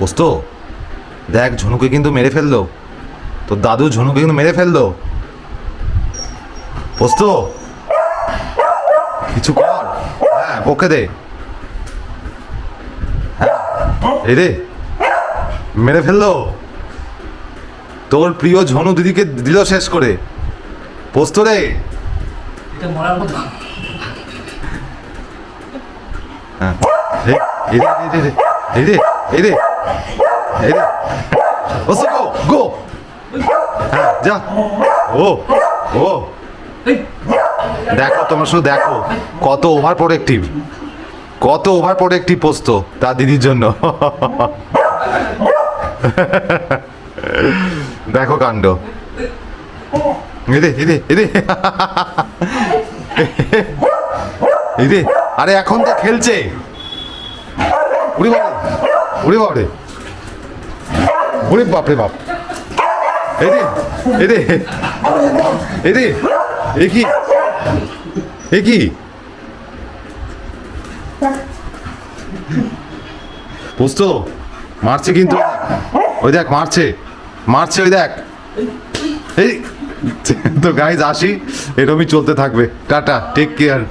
পোস্ত, দেখ ঝনুকে কিন্তু মেরে ফেললো, তোর দাদু ঝনুকে কিন্তু মেরে ফেললো। পোস্ত, কিছু কর, হ্যাঁ বকে দে। হ্যাঁ এই রে, মেরে ফেললো, তোর প্রিয় ঝনু দিদিকে দিল শেষ করে। পোস্ত রে, এটা মরার মতো। হ্যাঁ এই রে এই রে এই রে এই রে এই রে, পোস্ত গো গো, হ্যাঁ যা। ও ও এই, দেখো, তোমরা শুধু দেখো কত ওভার প্রোটেক্টিভ, কত ওভার প্রোটেক্টিভ পোস্ত তার দিদির জন্য। দেখো কাণ্ড। এরে এরে এরে এরে, আরে এখন তো খেলছে। উড়ে বাবা, উড়ে বাপরে, উড়ে বাপরে বাপ। এরে এরে এরে, এ কি এ কি পোস্ত মারছে কিন্তু, ওই দেখ মারছে মারছে, ওই দেখ। এই তো গাইজ আসি, এরকমই চলতে থাকবে। Tata, take care.